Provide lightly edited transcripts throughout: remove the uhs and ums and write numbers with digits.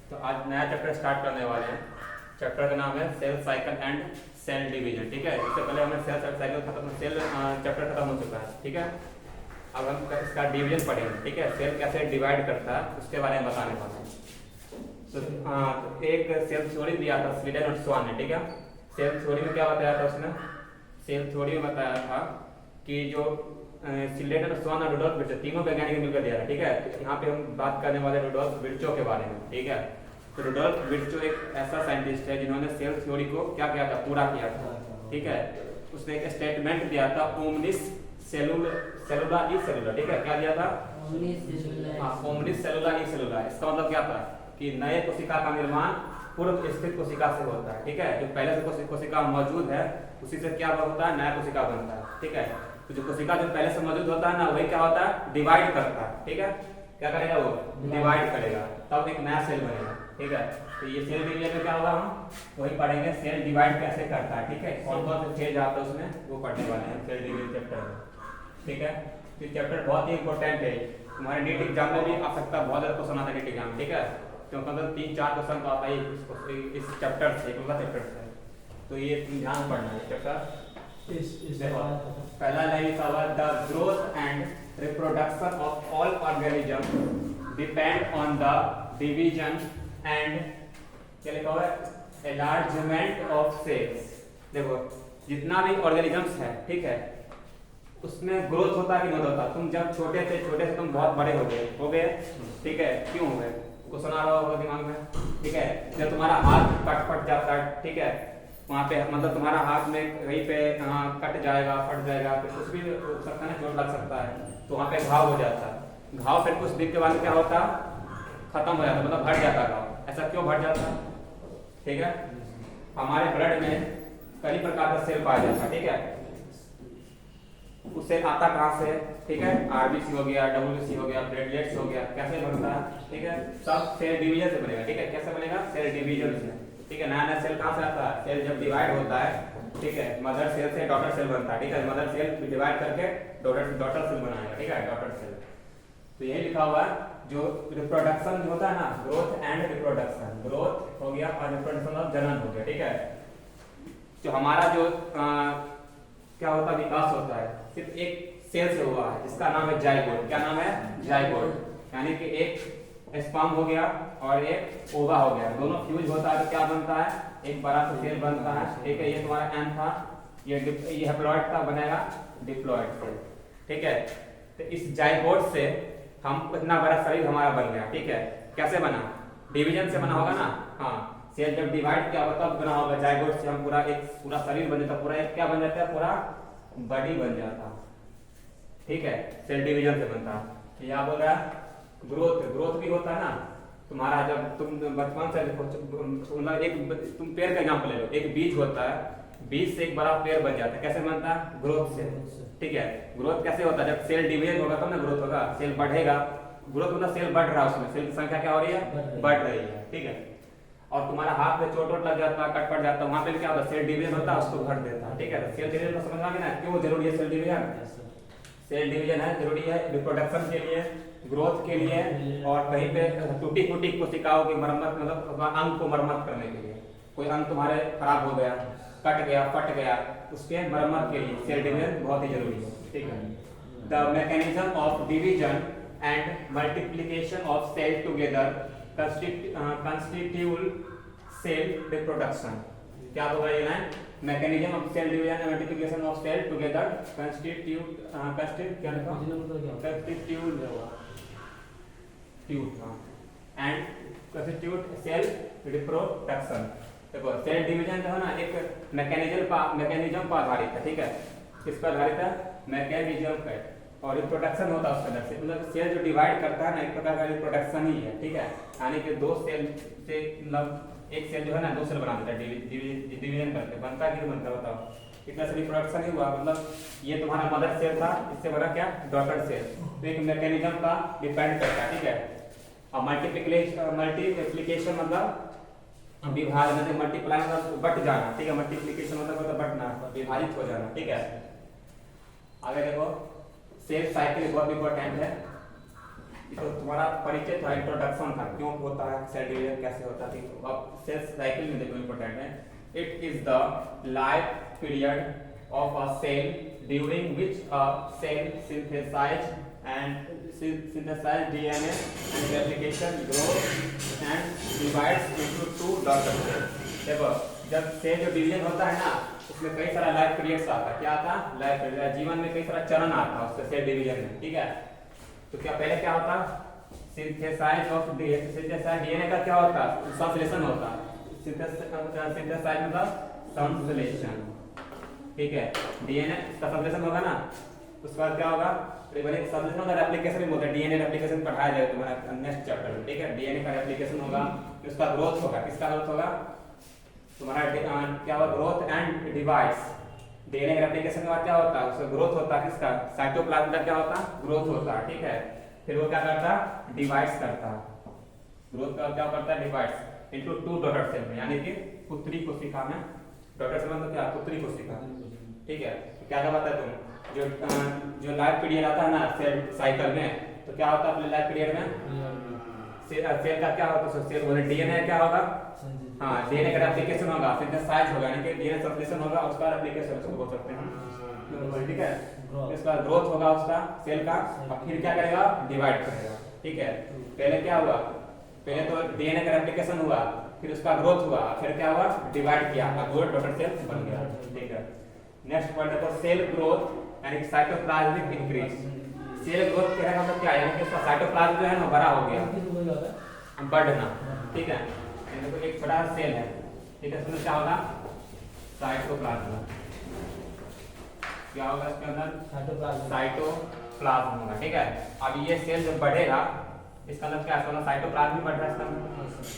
तो आज नया चैप्टर स्टार्ट करने वाले हैं। चैप्टर का नाम है cell cycle and cell division. ठीक है, इससे पहले हमें सेल साइकिल खत्म, सेल चैप्टर खत्म हो चुका है। ठीक है, अब हम इसका डिवीजन पढ़ेंगे। ठीक है, सेल कैसे डिवाइड करता है उसके बारे में बताने वाले हैं। तो एक सेल थ्योरी दिया था स्वीडन और स्वान ने। ठीक है, सेल थ्योरी में क्या बताया था उसने? सेल थ्योरी में बताया था कि जो स्वीडन और स्वान और रुडोल्फ विर्चो तीनों वैज्ञानिक मिलकर दिया है। ठीक है, यहाँ पे हम बात करने वाले रुडोल्फ विर्चो के बारे में। ठीक है, तो रुडोल्फ विर्चो एक ऐसा साइंटिस्ट है जिन्होंने सेल थ्योरी को क्या किया था, पूरा किया था। ठीक है, उसने एक स्टेटमेंट दिया था ओमनिस सेलुला ई सेलुला। ठीक है, क्या दिया था? ओमनिस सेलुला ई सेलुला। इसका मतलब क्या था कि नए कोशिका का निर्माण पूर्व स्थित कोशिका से होता है। ठीक है, जो पहले से कोशिका मौजूद है उसी से क्या होता है, नया कोशिका बनता है। ठीक है, तो जो कोशिका जो पहले से मौजूद होता है ना, वही क्या होता है, डिवाइड करता है। ठीक है, क्या करेगा वो? डिवाइड करेगा, तब एक नया सेल बनेगा। ठीक है, तो ये सेल डिवीजन में क्या होगा, हम वही पढ़ेंगे सेल डिवाइड कैसे करता है। ठीक है, कौन कौन से फेज आता है उसमें वो पढ़ने वाले हैं सेल डिवीजन चैप्टर में। ठीक है, तो ये चैप्टर बहुत ही इंपॉर्टेंट है, तुम्हारे नीट एग्जाम में भी आ सकता है, बहुत ज्यादा क्वेश्चन आता है नीट एग्जाम में। ठीक है, क्योंकि मतलब 3-4 क्वेश्चन तो आता ही इस चैप्टर से, चैप्टर से, तो ये ध्यान पढ़ना है चैप्टर। पहला लाइन सवाल, the growth and reproduction of all organism depend on the division and क्या लिखा हुआ है, एलार्जमेंट ऑफ सेल्स। देखो जितना भी ऑर्गेनिजम्स है, ठीक है, उसमें ग्रोथ होता है कि नहीं होता? तुम जब छोटे से तुम बहुत बड़े हो गए। ठीक है, क्यों हो गए? क्वेश्चन आ रहा होगा दिमाग में। ठीक है, जब तुम्हारा हाथ कट जाता है, ठीक है, वहाँ पे मतलब तुम्हारा हाथ में कहीं पे कट जाएगा, फट जाएगा, फिर कुछ भी हो सकता है ना, चोट लग सकता है, तो वहाँ पे घाव हो जाता है। घाव फिर कुछ दिन के बाद क्या होता, खत्म हो जाता, मतलब भर जाता घाव। ऐसा क्यों भर जाता? ठीक है, हमारे ब्लड में कई प्रकार का सेल पाया जाता है। ठीक है, उससे आता कहाँ से? ठीक है, आरबीसी हो गया, डब्ल्यूबीसी हो गया, प्लेटलेट्स हो गया, कैसे बनता है? ठीक है, सब सेल डिवीजन से बनेगा। ठीक है, कैसे बनेगा? सेल डिवीजन से। ठीक है, नया सेल कहाँ से आता है? सेल जब डिवाइड होता है, ठीक है, मदर सेल से डॉटर सेल बनता है। ठीक है, मदर सेल डिवाइड करके डॉटर सेल बनाएगा। ठीक है, डॉटर सेल। तो यही लिखा हुआ है, जो रिप्रोडक्शन जो होता है ना, ग्रोथ एंड रिप्रोडक्शन, ग्रोथ हो गया और रिप्रोडक्शन ऑफ जनन हो गया। ठीक है, जो हमारा जो क्या होता है, विकास होता है, सिर्फ एक सेल से हुआ है, जिसका नाम है जाइगोट। क्या नाम है? जाइगोट। यानी कि एक स्पर्म हो गया और एक ओवा हो गया, दोनों फ्यूज होता है तो क्या बनता है, एक बड़ा सा सेल बनता है। ठीक है, ये तुम्हारा एन था, ये हैप्लॉइड का बनेगा डिप्लॉइड सेल। ठीक है, तो इस जाइगोट से हम इतना बड़ा शरीर हमारा बन गया। ठीक है, कैसे बना? डिवीजन से बना होगा ना। हाँ, सेल जब डिवाइड किया होगा तब बना होगा। जाइगोट से हम पूरा शरीर बन जाता, पूरा एक क्या बन जाता है, पूरा बॉडी बन जाता। ठीक है, सेल डिवीजन से बनता। यह बोल रहा है ग्रोथ भी होता है ना तुम्हारा, जब तुम बचपन से मतलब एक तुम पेड़ का एग्जांपल ले लो, एक बीज होता है, बीज से एक बड़ा पेड़ बन जाता है। कैसे बनता है? ग्रोथ से। ठीक है, ग्रोथ कैसे होता है? जब सेल डिवीजन होगा तब ना ग्रोथ होगा, सेल बढ़ेगा। ग्रोथ मतलब सेल बढ़ रहा है, उसमें सेल की संख्या क्या हो रही है, बढ़ रही है। ठीक है, और तुम्हारा हाथ में चोट लग जाता है, कट पड़ जाता है, वहां पे क्या होता है, सेल डिवीजन होता है, उसको भर देता है। ठीक है, सेल डिवीजन को समझ में आ गया ना, क्यों जरूरी है सेल डिवीजन? सेल डिवीजन है जरूरी है रिप्रोडक्शन के लिए, ग्रोथ के लिए, और कहीं पे टूटी फूटी कोशिकाओं की मरम्मत, मतलब अंग को मरम्मत करने के लिए। कोई अंग तुम्हारे खराब हो गया, कट गया, फट गया, उसके मरम्मत के लिए सेल डिवीजन बहुत ही जरूरी है। ठीक है, the mechanism of division and multiplication of cell together constitute cell reproduction. क्या होगा ये line? Mechanism of cell division and multiplication of cell together constitute क्या लिखा? Constitute and constitute cell reproduction. देखो सेल डिवीजन जो है ना, एक मैकेनिज्म पर आधारित है। ठीक है, किस पर आधारित है? मैकेनिज्म पे, और रिप्रोडक्शन होता है उसके अंदर से, मतलब सेल जो डिवाइड करता है ना, एक प्रकार का रिप्रोडक्शन ही है। ठीक है, यानी कि दो सेल से मतलब एक सेल जो है ना, दो सेल बना देता है, डिवीजन करके बनता है कि नहीं बनता? बताओ, इतना से रिप्रोडक्शन ही हुआ। मतलब ये तुम्हारा मदर सेल था, इससे बड़ा क्या, डॉटर सेल। तो एक मैकेनिज्म का डिपेंड करता है। ठीक है, और मल्टीप्लिकेशन मतलब विभाजन, मतलब मल्टीप्लाई मतलब बट जाना। ठीक है, मल्टीप्लिकेशन मतलब बटना, विभाजित हो जाना। ठीक है, आगे देखो, सेल साइकिल बहुत इंपॉर्टेंट है। तो तुम्हारा परिचय था, इंट्रोडक्शन था, क्यों होता है सेल डिवीजन, कैसे होता है। तो अब सेल साइकिल में देखो इंपॉर्टेंट है, it is the life period of a cell during which a cell synthesize DNA and replication grows and divides into two daughter cells। देखो जब सेल जो डिवीजन होता है ना, उसमें कई सारा लाइफ पीरियड्स आता है। क्या आता है? Life period. जीवन में कई सारा चरण आता है उससे सेल डिवीजन में, ठीक है। तो क्या पहले क्या होता? सिंथेसाइज ऑफ सिंथेसाइज डीएनए का क्या होता? संश्लेषण होता। सिंथेसाइज मतलब संश्लेषण, ठीक है। डीएनए का संश्लेषण होगा ना, उसके बाद क्या होगा? संश्लेषण का रेप्लिकेशन भी बोलते हैं। डीएनए रेप्लिकेशन पढ़ाया जाएगा तुम्हारा नेक्स्ट चैप्टर में, ठीक है। डीएनए का रेप्लिकेशन होगा, उसका ग्रोथ होगा। किसका ग्रोथ होगा? तुम्हारा क्या होगा? Growth and divides. डीएनए का रेप्लिकेशन के बाद क्या होता है? उसका ग्रोथ होता है। किसका? साइटोप्लाज्म का क्या होता है? ग्रोथ होता है, ठीक है। फिर वो क्या करता है? डिवाइड्स करता है। ग्रोथ का क्या करता है? Divides into two daughter cell में, यानी कि पुत्री कोशिका में। डॉटर सेल मतलब क्या? पुत्री कोशिका, ठीक है। तो क्या बताया तुम, जो लाइफ पीरियड आता है ना सेल साइकिल में, तो क्या होता है अपने लाइफ पीरियड में? सेल का क्या होता है? सेल बोले डीएनए क्या होगा? हाँ, डीएनए का रेप्लिकेशन होगा, सिंथेसाइज होगा, यानी कि डीएनए संश्लेषण होगा, उसका रेप्लिकेशन उसको बोल सकते हैं, ठीक है। इसका ग्रोथ होगा उसका सेल का, और फिर क्या करेगा? डिवाइड करेगा, ठीक है। पहले क्या हुआ? पहले तो डीएनए का रेप्लिकेशन हुआ, फिर उसका ग्रोथ हुआ, फिर क्या हुआ? डिवाइड किया, अब दो डॉटर सेल बन गया, ठीक है। नेक्स्ट पॉइंट देखो, सेल ग्रोथ यानी साइटोप्लाज्मिक इंक्रीज। सेल ग्रोथ कहने का मतलब क्या है? यानी कि उसका साइटोप्लाज्म जो है ना बड़ा हो गया, बढ़ना, ठीक है। देखो एक छोटा सेल है, ठीक है, इसमें क्या होगा? साइटोप्लाज्म। क्या होगा इसके अंदर? साइटोप्लाज्म होगा, ठीक है। अब ये सेल जब बढ़ेगा, इसका अंदर क्या होगा? साइटोप्लाज्म बढ़ रहा है इसका अंदर,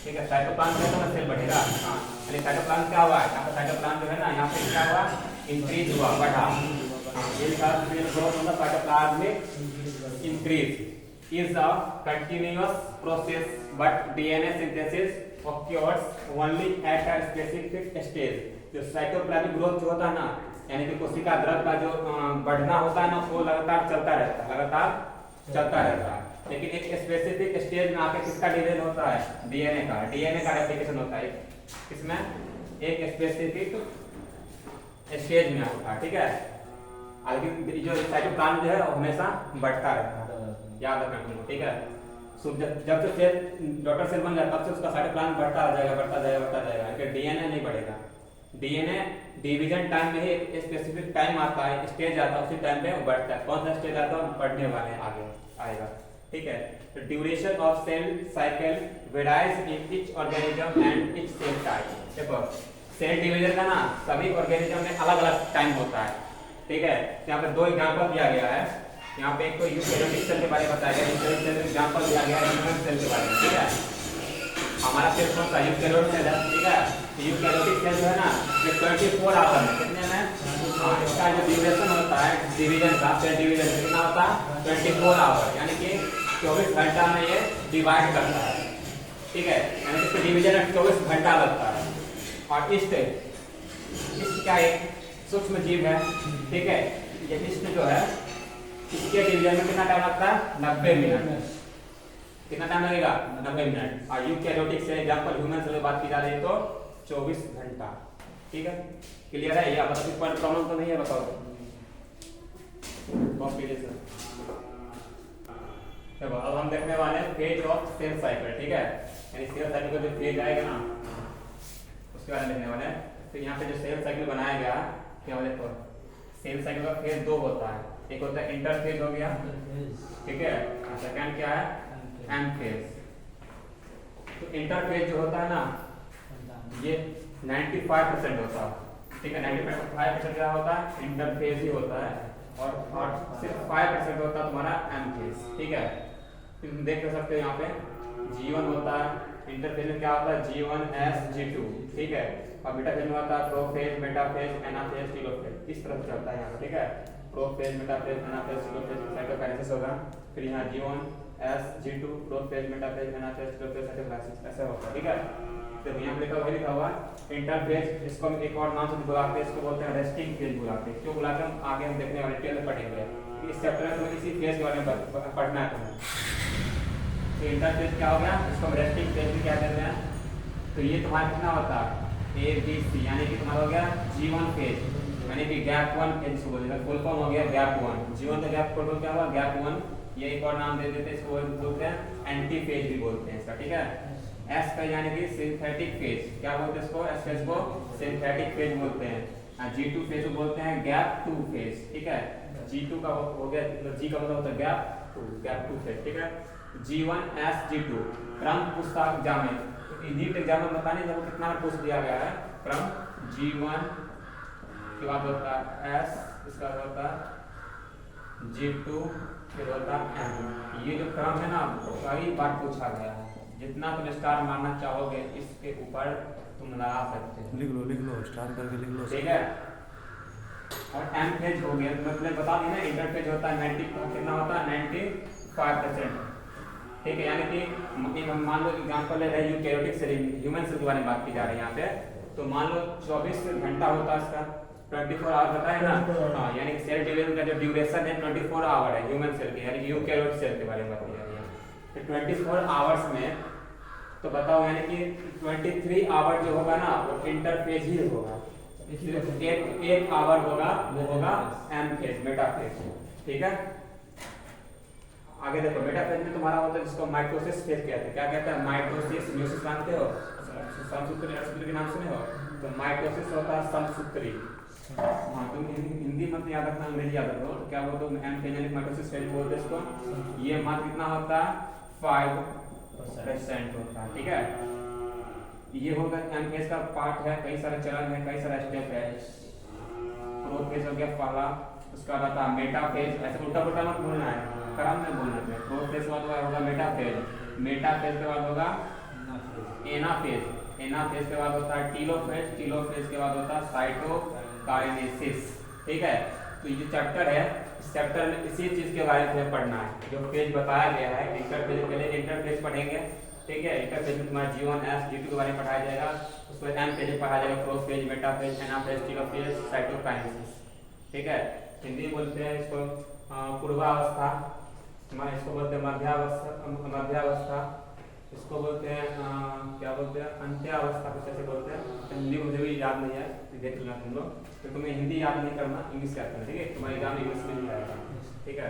ठीक है। साइटोप्लाज्म है तो सेल बढ़ेगा, हाँ। यानी साइटोप्लाज्म क्या हुआ? यहाँ पे साइटोप्लाज्म जो है ना, यहाँ पे क्या हुआ? इंक्रीज हुआ, बढ़ा। सेल का सेल ग्रोथ मतलब cytoplasmic increase is a continuous process, but DNA synthesis occurs only at a specific stage। जो साइटोप्लाज्मिक ग्रोथ जो होता है ना, यानी कि कोशिका द्रव का जो बढ़ना होता है ना, वो लगातार चलता रहता है, लगातार चलता रहता है। लेकिन एक स्पेसिफिक स्टेज में आके किसका डिवीजन होता है? डीएनए का। डीएनए का रेप्लिकेशन होता है इसमें एक स्पेसिफिक स्टेज में होता है, ठीक है। लेकिन जो साइटोप्लाज्म जो है वो हमेशा बढ़ता रहता है, याद रखना तुमको, ठीक है। जब से सेल डॉटर सेल बन जाता है, तब से उसका साइटोप्लाज्म बढ़ता जाएगा, बढ़ता जाएगा, बढ़ता जाएगा, लेकिन डीएनए नहीं बढ़ेगा। डीएनए डिवीजन टाइम में ही एक स्पेसिफिक टाइम आता है, स्टेज आता है, उसी टाइम पे वो बढ़ता है। कौन सा स्टेज आता है? बढ़ने वाले आगे आएगा, ठीक है। तो duration of cell cycle varies in each organism and each cell type. देखो सेल डिवीजन का ना सभी ऑर्गेनिज्म में अलग अलग टाइम होता है, ठीक है। यहाँ पे दो एग्जांपल दिया गया है। यहाँ पे एक तो यूकेरियोटिक सेल के बारे में बताया गया, यूकेरियोटिक सेल का एग्जांपल दिया गया है ह्यूमन सेल के बारे में, ठीक है। हमारा सेल कौन सा? यूकेरियोटिक सेल है, ठीक है। यूकेरियोटिक सेल जो है ना, ये 24 आवर में, कितने में? हाँ, इसका जो ड्यूरेशन होता है डिवीजन का, सेल डिवीजन कितना होता है? 24 आवर, यानी कि 24 घंटा में ये डिवाइड करता है, ठीक है। यानी कि इसके डिवीजन में 24 घंटा लगता है। और ईस्ट क्या एक सूक्ष्म जीव है, ठीक है। ये ईस्ट जो है, इसके डिवीजन में कितना टाइम लगता है? 90 मिनट। कितना टाइम लगेगा? 90 मिनट। और यूकेरियोटिक से एग्जांपल ह्यूमन से बात की जा रही है तो 24 घंटा, ठीक है। क्लियर है? या मतलब कोई प्रॉब्लम तो नहीं है? बताओ तो। अब हम देखने वाले हैं फेज ऑफ सेल साइकिल, ठीक है। यानी सेल साइकिल का जो फेज आएगा ना, उसके बारे में देखने वाले हैं। तो यहाँ पे जो सेल साइकिल बनाया गया, क्या बोले तो सेल साइकिल का फेज दो होता है। एक होता है इंटरफेज हो गया, ठीक है। सेकंड क्या है? M phase. तो इंटरफेज जो होता है ना, ये 95% होता है, ठीक है। 95% क्या होता है? इंटरफेज ही होता है, और सिर्फ 5% होता है तुम्हारा एम फेज, ठीक है। तुम देख सकते हो यहाँ पे G1 होता है, इंटरफेज में क्या होता है? G1 S G2, ठीक है। और बीटा फेज में होता है प्रोफेज, मेटाफेज, एनाफेज, टेलोफेज। इस तरह से चलता है यहाँ, ठीक है। Prophase, metaphase, anaphase, telophase, cytokinesis होगा। फिर यहाँ G1 S G2 prophase, metaphase, anaphase, telophase, cytokinesis ऐसा होता है, ठीक है। तो यहाँ पे लिखा हुआ इंटरफेज। इसको हम एक और नाम से बुलाते हैं, इसको बोलते हैं रेस्टिंग फेज बुलाते हैं। क्यों बुलाते हैं? आगे हम देखने वाले डिटेल में पढ़ेंगे। इस चैप्टर में तुम्हें इसी फेज के बारे में पढ़ना है तुम्हें। तो इंटरफेज क्या हो गया, इसको हम रेस्टिंग फेज भी क्या कहते हैं। तो ये तुम्हारा कितना होता है ए बी सी, यानी कि तुम्हारा हो गया G1 फेज, यानी कि गैप 1 फेज को बोलेगा, फुल फॉर्म हो गया गैप 1। G1 का गैप फुल क्या हुआ गैप 1। ये एक और नाम दे देते हैं इसको, बोलते हैं एंटी फेज भी बोलते हैं इसका, ठीक है। एस का यानी कि सिंथेटिक फेज, क्या बोलते हैं इसको, एस फेज को सिंथेटिक फेज बोलते हैं। G2 फेज को बोलते हैं गैप 2 फेज, ठीक है। G2 का हो गया, G का मतलब होता है गैप 2 फेज, ठीक है। G1 S G2 क्रम पूछता एग्जाम में, नीट एग्जाम में बताने जब कितना पूछ दिया गया है क्रम। G1 के बाद होता है S, इसका होता है G2, फिर होता है M। ये जो क्रम है ना कई बार पूछा गया है, जितना तुम स्टार मारना चाहोगे इसके ऊपर तुम लगा सकते हो। लिख लो स्टार करके लिख लो, ठीक है। और M फेज हो गया, मतलब बता दी ना, इंटरफेज होता है 90, कितना होता है 95%, ठीक है। यानी कि हम मान लो एग्जांपल है यूकैरियोटिक सेल, ह्यूमन सेल के बारे में बात की जा रही है यहाँ पे। तो मान लो 24 घंटा होता है इसका, 24 आवर बताए ना। हाँ, यानी कि सेल डिवीजन का जो ड्यूरेशन है 24 आवर है ह्यूमन सेल के, यानी कि यूकैरियोटिक सेल के बारे में बात की जा रही है। तो 24 आवर्स में तो बताओ, यानी कि 23 आवर जो होगा ना वो इंटरफेज ही होगा, सिर्फ एक आवर होगा वो होगा एम फेज, मेटाफेज, ठीक है। आगे देखो, मेटाफेज में तुम्हारा होता है जिसको माइटोसिस फेज कहते हैं। क्या कहते हैं, माइटोसिस, म्यूसिस जानते हो, समसूत्री के नाम सुने हो। तो माइटोसिस होता है समसूत्री। हाँ, तुम हिंदी मत याद रखना, अंग्रेजी याद रखो। तो क्या बोलते हो, एम फेज माइटोसिस फेज बोलते हैं इसको। ये मान कितना होता है 5% होता है, ठीक है। ये होगा एम फेज का पार्ट है, कई सारे चरण है, कई सारे स्टेप है। प्रोफेज हो गया पहला, उसका आता है मेटाफेज, ऐसे उल्टा पुल्टा मत बोलना है, क्रम में बोलना है। प्रोफेज के बाद होगा मेटाफेज, मेटाफेज के बाद होगा एनाफेज, एनाफेज के बाद होता है टीलोफेज, टीलोफेज के बाद होता है साइटोकाइनेसिस, ठीक है। तो ये जो चैप्टर है, इस चैप्टर में इसी चीज के बारे में पढ़ना है जो फेज बताया गया है। इंटरफेज पहले इंटरफेज पढ़ेंगे, ठीक है। इंटरफेज में तुम्हारा G1 S G2 के बारे में पढ़ाया जाएगा, उसके बाद एम फेज पढ़ाया जाएगा, prophase, metaphase, anaphase, telophase, cytokinesis, ठीक है। हिंदी में बोलते हैं इसको पूर्वावस्था, इसको बोलते हैं मध्यावस्था, इसको बोलते हैं क्या बोलते हैं अंत्यावस्था, कुछ ऐसे बोलते हैं। तो हिंदी मुझे भी याद नहीं है, देख लेना तुम लोग। तो तुम्हें हिंदी याद नहीं करना, इंग्लिश याद करना, ठीक है। तुम्हारा एग्जाम इंग्लिश में नहीं आएगा, ठीक है।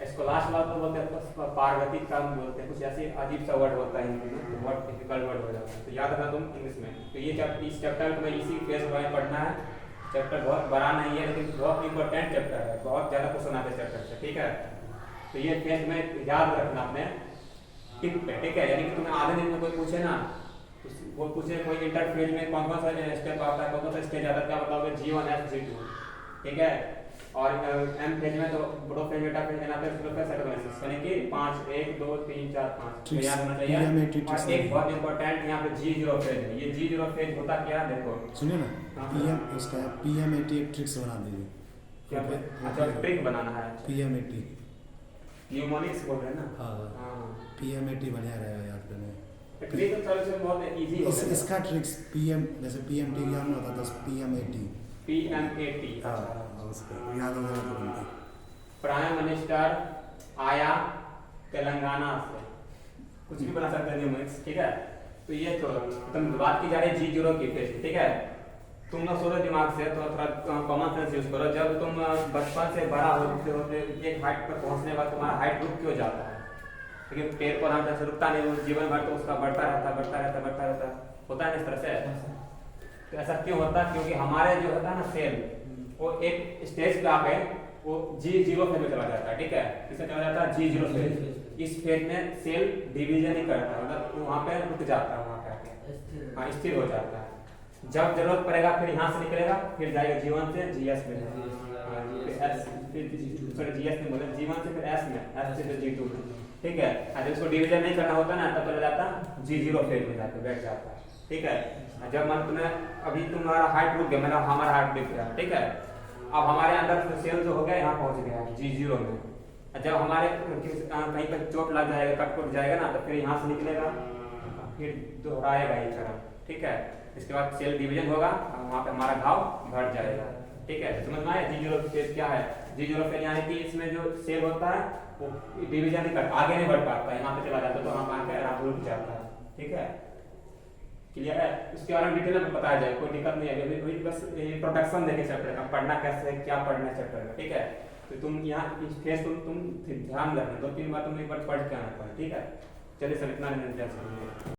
इसको लास्ट बात तो बोलते हैं पार्वती क्रम बोलते हैं, कुछ ऐसे अजीब सा वर्ड होता है हिंदी में, तो बहुत डिफिकल्ट वर्ड हो जाता है, तो याद रखना तुम इंग्लिश में। तो ये इस चैप्टर में इसी फेज के बारे में पढ़ना है। चैप्टर बहुत बड़ा नहीं है, लेकिन बहुत इंपॉर्टेंट चैप्टर है, बहुत ज़्यादा क्वेश्चन आते हैं चैप्टर से, ठीक है। तो ये फेज में याद रखना अपने टिक पे, ठीक है। यानी कि तुम्हें आधे दिन में कोई पूछे ना, तो वो पूछे कोई इंटरफेज में कौन कौन सा स्टेप आता है, कौन कौन सा स्टेज आता है, क्या बताओगे G1 S G2, ठीक है। और एम फेज में तो prophase, metaphase, anaphase, telophase, cytokinesis, यानी कि 5 1 2 3 4 5 याद होना चाहिए। और एक बहुत इंपॉर्टेंट यहाँ पे G0 फेज है। ये G0 फेज होता क्या, देखो सुनिए ना, PM80 एक ट्रिक्स बना दीजिए। क्या, अच्छा ट्रिक बनाना है, PM80 न्यूमोनिक्स बोल रहे हैं ना। हाँ, PM80 बढ़िया रहेगा याद करने। ट्रिक तो सॉल्यूशन बहुत इजी है। इसका ट्रिक्स PM, जैसे PMT एग्जाम में होता था, PM80 हाँ, उसको याद हो गया तुरंत। प्राइम मिनिस्टर आया तेलंगाना से, कुछ भी बना सकते हैं न्यूमरिक्स, ठीक है। तो ये छोड़ो, तुम बात की जा रही है G0 की फेज, ठीक है। तुम लोग सोचो दिमाग से, तो थोड़ा कॉमन सेंस यूज करो। जब तुम बचपन से बड़ा होते होते एक हाइट पर पहुंचने के बाद तुम्हारा हाइट रुक क्यों जाता है, लेकिन पेड़ पौधा जैसे रुकता नहीं, जीवन भर तो उसका बढ़ता रहता होता है ना इस तरह से। तो ऐसा क्यों होता है, क्योंकि हमारे जो होता है ना सेल, वो एक स्टेज पे आके वो G0 फेज में चला जाता है, ठीक है। इसमें चला जाता है G0 फेज। इस फेज में सेल डिवीजन नहीं करता, मतलब वहाँ पे रुक जाता है, वहाँ पे हाँ स्थिर हो जाता है। जब जरूरत पड़ेगा फिर यहाँ से निकलेगा, फिर जाएगा G1 से GS में, फिर GS में बोले G1 से फिर S में, S से फिर G2 में, ठीक है। जब इसको डिवीजन नहीं करना होता ना, तब चला जाता G0 फेज में जाके बैठ जाता है, ठीक है। जब मान तुम्हें अभी तुम्हारा हाइट रुक गया, मतलब हमारा हाइट रुक गया, ठीक है। अब हमारे अंदर सेल जो हो गया यहाँ पहुँच गया G0 में। जब हमारे कहीं पर चोट लग जाएगा, कट जाएगा ना, तो फिर यहाँ से निकलेगा, फिर दोहराएगा ये चरण, ठीक है। इसके बाद सेल डिवीजन होगा, वहाँ पे हमारा घाव भर जाएगा, ठीक है। समझ में आया G0 फेज क्या है। G0 फेज यानी कि इसमें जो सेल होता है वो डिवीजन नहीं कर, आगे नहीं बढ़ पाता, यहाँ पे चला जाता तो वहाँ आके आराम रुक जाता है। ठीक है, क्लियर है? उसके बारे में डिटेल में बताया जाए, कोई दिक्कत नहीं है। अभी बस इंट्रोडक्शन देखे चैप्टर का, पढ़ना कैसे है, क्या पढ़ना है चैप्टर का। ठीक है, तो तुम यहाँ इस फेस तुम ध्यान रखना, 2-3 बार तुम एक बार पढ़ के आना पड़े। ठीक है, चलिए सर इतना नहीं।